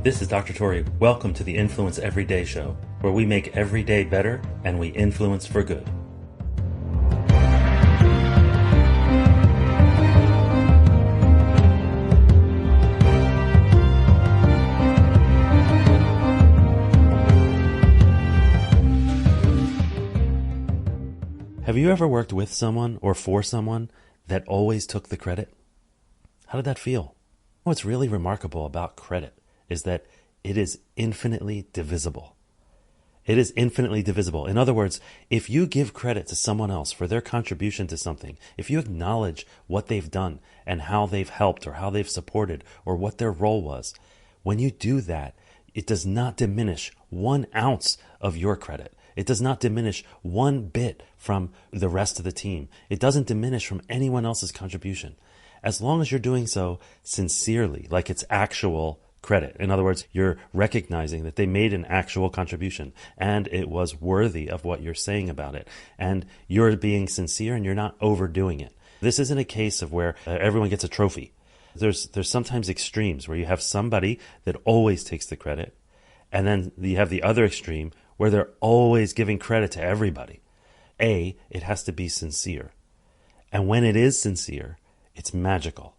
This is Dr. Tori. Welcome to the Influence Everyday Show, where we make every day better and we influence for good. Have you ever worked with someone or for someone that always took the credit? How did that feel? What's really remarkable about credit is that it is infinitely divisible. It is infinitely divisible. In other words, if you give credit to someone else for their contribution to something, if you acknowledge what they've done and how they've helped or how they've supported or what their role was, when you do that, it does not diminish 1 ounce of your credit. It does not diminish 1 bit from the rest of the team. It doesn't diminish from anyone else's contribution. As long as you're doing so sincerely, like it's actual credit. In other words, you're recognizing that they made an actual contribution and it was worthy of what you're saying about it. And you're being sincere and you're not overdoing it. This isn't a case of where everyone gets a trophy. There's sometimes extremes where you have somebody that always takes the credit, and then you have the other extreme where they're always giving credit to everybody. It has to be sincere. And when it is sincere, it's magical.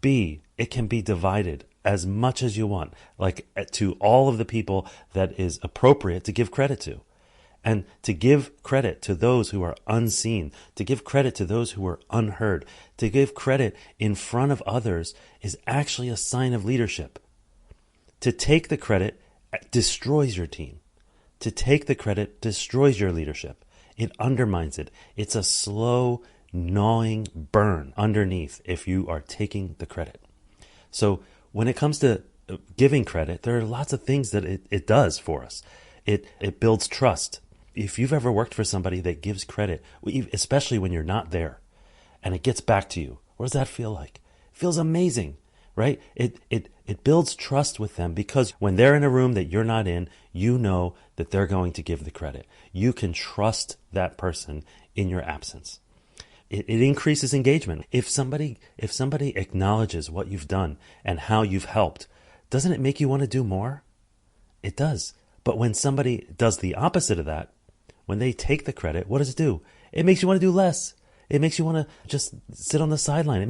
B, it can be divided as much as you want, like to all of the people that is appropriate to give credit to. And to give credit to those who are unseen, to give credit to those who are unheard, to give credit in front of others is actually a sign of leadership. To take the credit destroys your team. To take the credit destroys your leadership. It undermines it. It's a slow, gnawing burn underneath if you are taking the credit. So when it comes to giving credit, there are lots of things that it does for us. It builds trust. If you've ever worked for somebody that gives credit, especially when you're not there, and it gets back to you, what does that feel like? It feels amazing, right? It builds trust with them because when they're in a room that you're not in, you know that they're going to give the credit. You can trust that person in your absence. It increases engagement. If somebody acknowledges what you've done and how you've helped, doesn't it make you want to do more? It does. But when somebody does the opposite of that, when they take the credit, what does it do? It makes you want to do less. It makes you want to just sit on the sideline.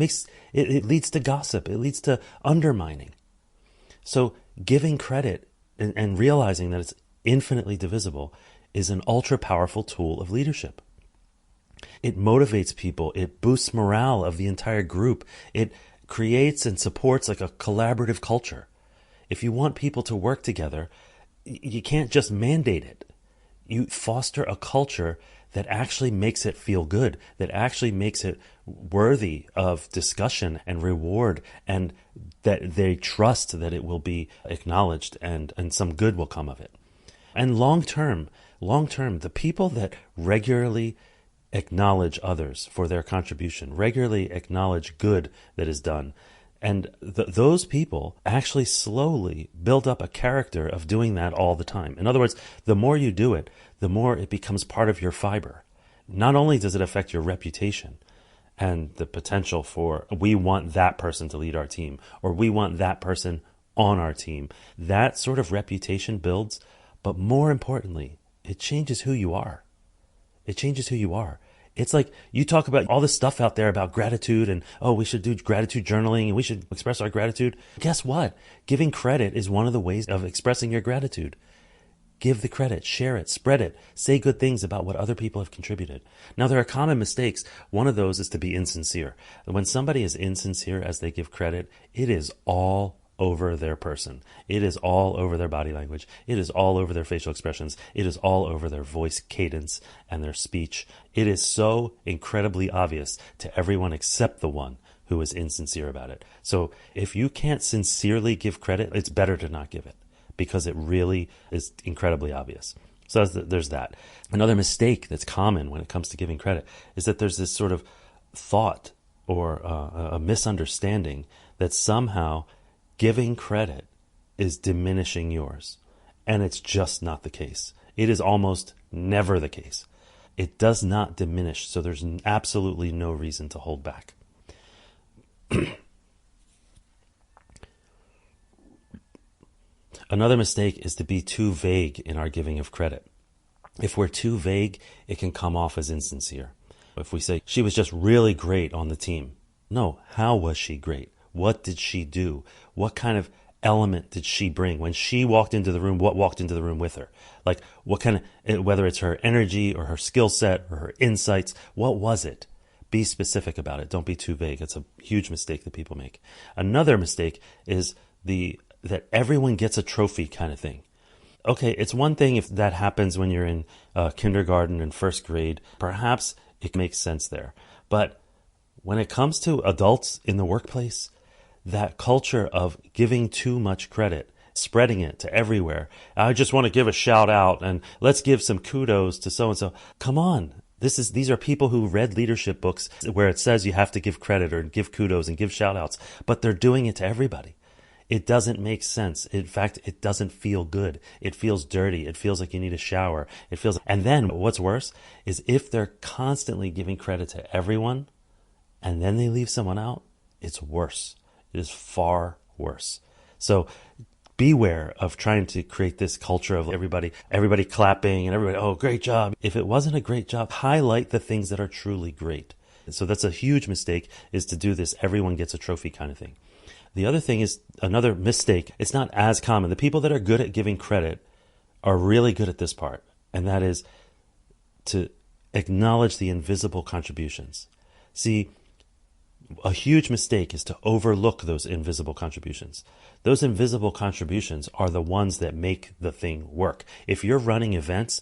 It leads to gossip. It leads to undermining. So giving credit and realizing that it's infinitely divisible is an ultra powerful tool of leadership. It motivates people. It boosts morale of the entire group. It creates and supports like a collaborative culture. If you want people to work together, you can't just mandate it. You foster a culture that actually makes it feel good, that actually makes it worthy of discussion and reward, and that they trust that it will be acknowledged and some good will come of it. And long term, the people that regularly acknowledge others for their contribution, regularly acknowledge good that is done, and those people actually slowly build up a character of doing that all the time. In other words, the more you do it, the more it becomes part of your fiber. Not only does it affect your reputation and the potential for, we want that person to lead our team, or we want that person on our team. That sort of reputation builds, but more importantly, it changes who you are. It changes who you are. It's like you talk about all this stuff out there about gratitude and, we should do gratitude journaling and we should express our gratitude. Guess what? Giving credit is one of the ways of expressing your gratitude. Give the credit, share it, spread it, say good things about what other people have contributed. Now, there are common mistakes. One of those is to be insincere. When somebody is insincere as they give credit, it is all over their person. It is all over their body language. It is all over their facial expressions. It is all over their voice cadence and their speech. It is so incredibly obvious to everyone except the one who is insincere about it. So if you can't sincerely give credit, it's better to not give it because it really is incredibly obvious. So there's that. Another mistake that's common when it comes to giving credit is that there's this sort of thought or a misunderstanding that somehow giving credit is diminishing yours. And it's just not the case. It is almost never the case. It does not diminish, so there's absolutely no reason to hold back. Another mistake is to be too vague in our giving of credit. If we're too vague, it can come off as insincere. If we say, she was just really great on the team. No, how was she great? What did she do? What kind of element did she bring? When she walked into the room, what walked into the room with her? Like, what kind of, whether it's her energy or her skill set or her insights, what was it? Be specific about it. Don't be too vague. It's a huge mistake that people make. Another mistake is that everyone gets a trophy kind of thing. Okay, it's one thing if that happens when you're in kindergarten and first grade. Perhaps it makes sense there. But when it comes to adults in the workplace, that culture of giving too much credit, spreading it to everywhere. I just want to give a shout out and let's give some kudos to so-and-so. Come on. These are people who read leadership books where it says you have to give credit or give kudos and give shout outs, but they're doing it to everybody. It doesn't make sense. In fact, it doesn't feel good. It feels dirty. It feels like you need a shower. And then what's worse is if they're constantly giving credit to everyone and then they leave someone out, it's worse. It is far worse. So beware of trying to create this culture of everybody clapping and everybody, oh, great job. If it wasn't a great job, highlight the things that are truly great. So that's a huge mistake, is to do this everyone gets a trophy kind of thing. The other thing is another mistake. It's not as common. The people that are good at giving credit are really good at this part, and that is to acknowledge the invisible contributions. See, a huge mistake is to overlook those invisible contributions. Those invisible contributions are the ones that make the thing work. If you're running events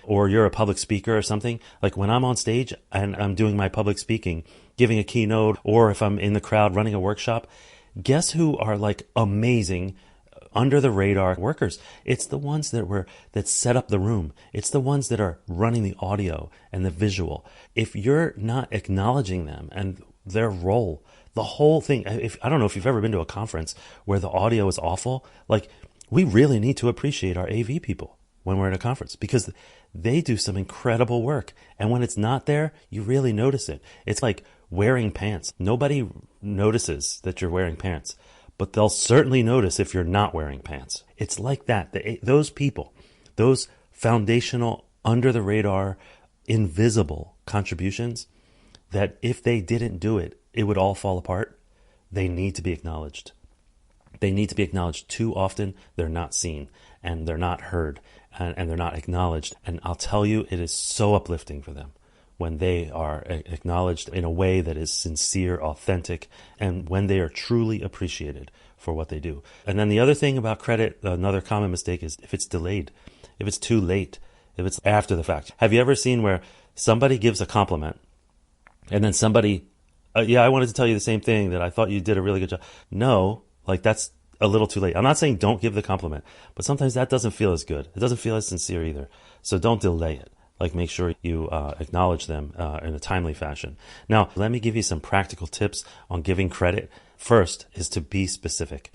or you're a public speaker or something, like when I'm on stage and I'm doing my public speaking, giving a keynote, or if I'm in the crowd running a workshop, guess who are like amazing, under the radar workers? It's the ones that set up the room. It's the ones that are running the audio and the visual. If you're not acknowledging them and their role, the whole thing, I don't know if you've ever been to a conference where the audio is awful. Like, we really need to appreciate our AV people when we're at a conference, because they do some incredible work. And when it's not there, you really notice it. It's like wearing pants. Nobody notices that you're wearing pants, but they'll certainly notice if you're not wearing pants. It's like that. Those people, those foundational, under the radar, invisible contributions, that if they didn't do it, it would all fall apart. They need to be acknowledged. They need to be acknowledged. Too often, they're not seen and they're not heard and they're not acknowledged. And I'll tell you, it is so uplifting for them when they are acknowledged in a way that is sincere, authentic, and when they are truly appreciated for what they do. And then the other thing about credit, another common mistake, is if it's delayed, if it's too late, if it's after the fact. Have you ever seen where somebody gives a compliment and then somebody, I wanted to tell you the same thing, that I thought you did a really good job. No, like that's a little too late. I'm not saying don't give the compliment, but sometimes that doesn't feel as good. It doesn't feel as sincere either. So don't delay it. Like, make sure you acknowledge them in a timely fashion. Now, let me give you some practical tips on giving credit. First is to be specific,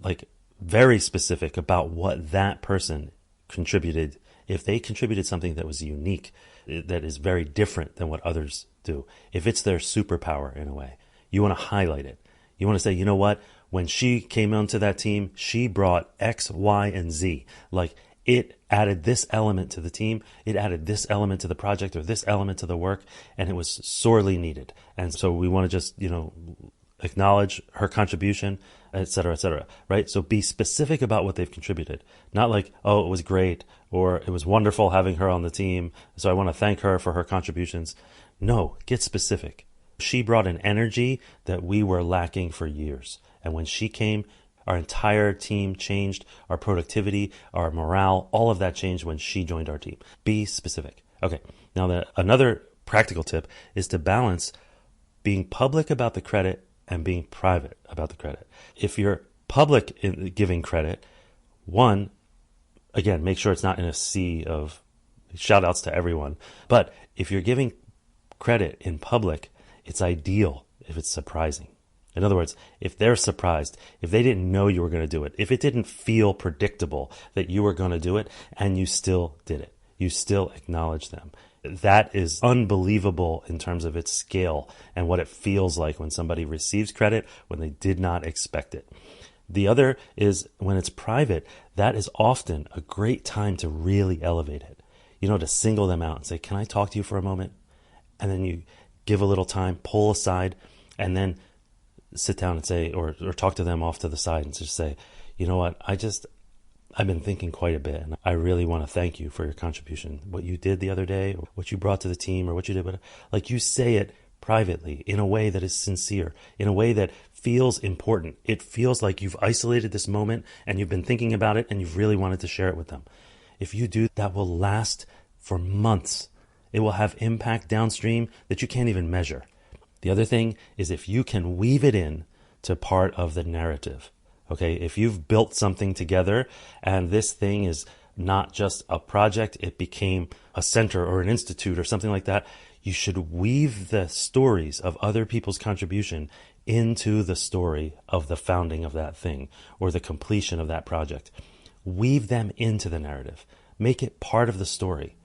like very specific about what that person contributed. If they contributed something that was unique, that is very different than what others do, if it's their superpower in a way, you want to highlight it. You want to say, you know what? When she came onto that team, she brought X, Y, and Z. Like, it added this element to the team, it added this element to the project or this element to the work, and it was sorely needed. And so we want to just, acknowledge her contribution, et cetera, right? So be specific about what they've contributed. Not like, oh, it was great, or it was wonderful having her on the team, so I want to thank her for her contributions. No, get specific. She brought an energy that we were lacking for years. And when she came, our entire team changed, our productivity, our morale, all of that changed when she joined our team. Be specific. Okay, now another practical tip is to balance being public about the credit and being private about the credit. If you're public in giving credit, one, again, make sure it's not in a sea of shout outs to everyone. But if you're giving credit in public, it's ideal if it's surprising. In other words, if they're surprised, if they didn't know you were going to do it, if it didn't feel predictable that you were going to do it and you still did it, you still acknowledge them. That is unbelievable in terms of its scale and what it feels like when somebody receives credit when they did not expect it. The other is when it's private, that is often a great time to really elevate it. To single them out and say, can I talk to you for a moment? And then you give a little time, pull aside, and then sit down and say, or talk to them off to the side and just say, you know what, I've been thinking quite a bit, and I really want to thank you for your contribution. What you did the other day, or what you brought to the team, or what you did, like you say it privately in a way that is sincere, in a way that feels important. It feels like you've isolated this moment and you've been thinking about it and you've really wanted to share it with them. If you do, that will last for months. It will have impact downstream that you can't even measure. The other thing is if you can weave it in to part of the narrative. Okay, if you've built something together and this thing is not just a project, it became a center or an institute or something like that, you should weave the stories of other people's contribution into the story of the founding of that thing or the completion of that project. Weave them into the narrative. Make it part of the story.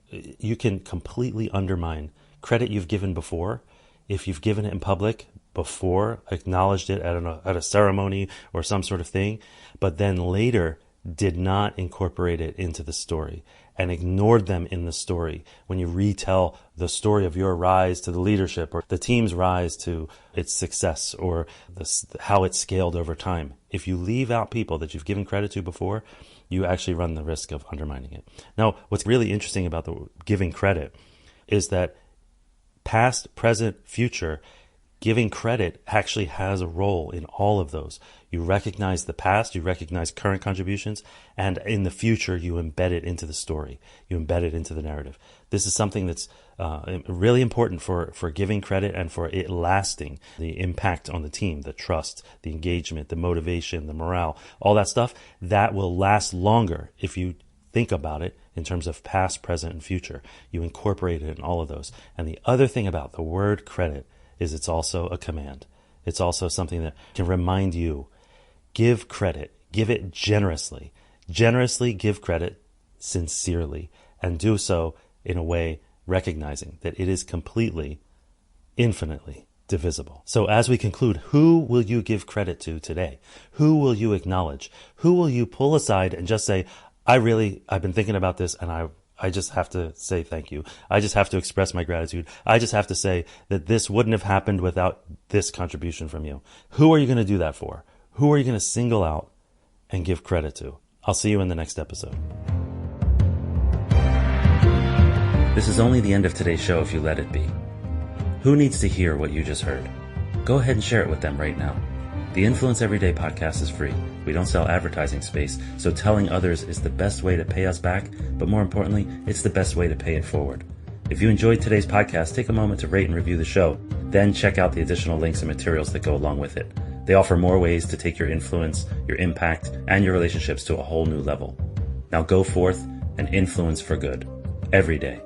You can completely undermine credit you've given before. If you've given it in public before, acknowledged it at a ceremony or some sort of thing, but then later did not incorporate it into the story and ignored them in the story when you retell the story of your rise to the leadership or the team's rise to its success or how it scaled over time. If you leave out people that you've given credit to before, you actually run the risk of undermining it. Now, what's really interesting about the giving credit is that past, present, future, giving credit actually has a role in all of those. You recognize the past, you recognize current contributions, and in the future, you embed it into the story. You embed it into the narrative. This is something that's really important for giving credit and for it lasting. The impact on the team, the trust, the engagement, the motivation, the morale, all that stuff, that will last longer if you think about it in terms of past, present, and future. You incorporate it in all of those. And the other thing about the word credit is it's also a command. It's also something that can remind you, give credit, give it generously. Generously give credit sincerely, and do so in a way recognizing that it is completely, infinitely divisible. So as we conclude, who will you give credit to today? Who will you acknowledge? Who will you pull aside and just say, I've been thinking about this and I just have to say thank you. I just have to express my gratitude. I just have to say that this wouldn't have happened without this contribution from you. Who are you going to do that for? Who are you going to single out and give credit to? I'll see you in the next episode. This is only the end of today's show if you let it be. Who needs to hear what you just heard? Go ahead and share it with them right now. The Influence Everyday podcast is free. We don't sell advertising space, so telling others is the best way to pay us back, but more importantly, it's the best way to pay it forward. If you enjoyed today's podcast, take a moment to rate and review the show, then check out the additional links and materials that go along with it. They offer more ways to take your influence, your impact, and your relationships to a whole new level. Now go forth and influence for good, every day.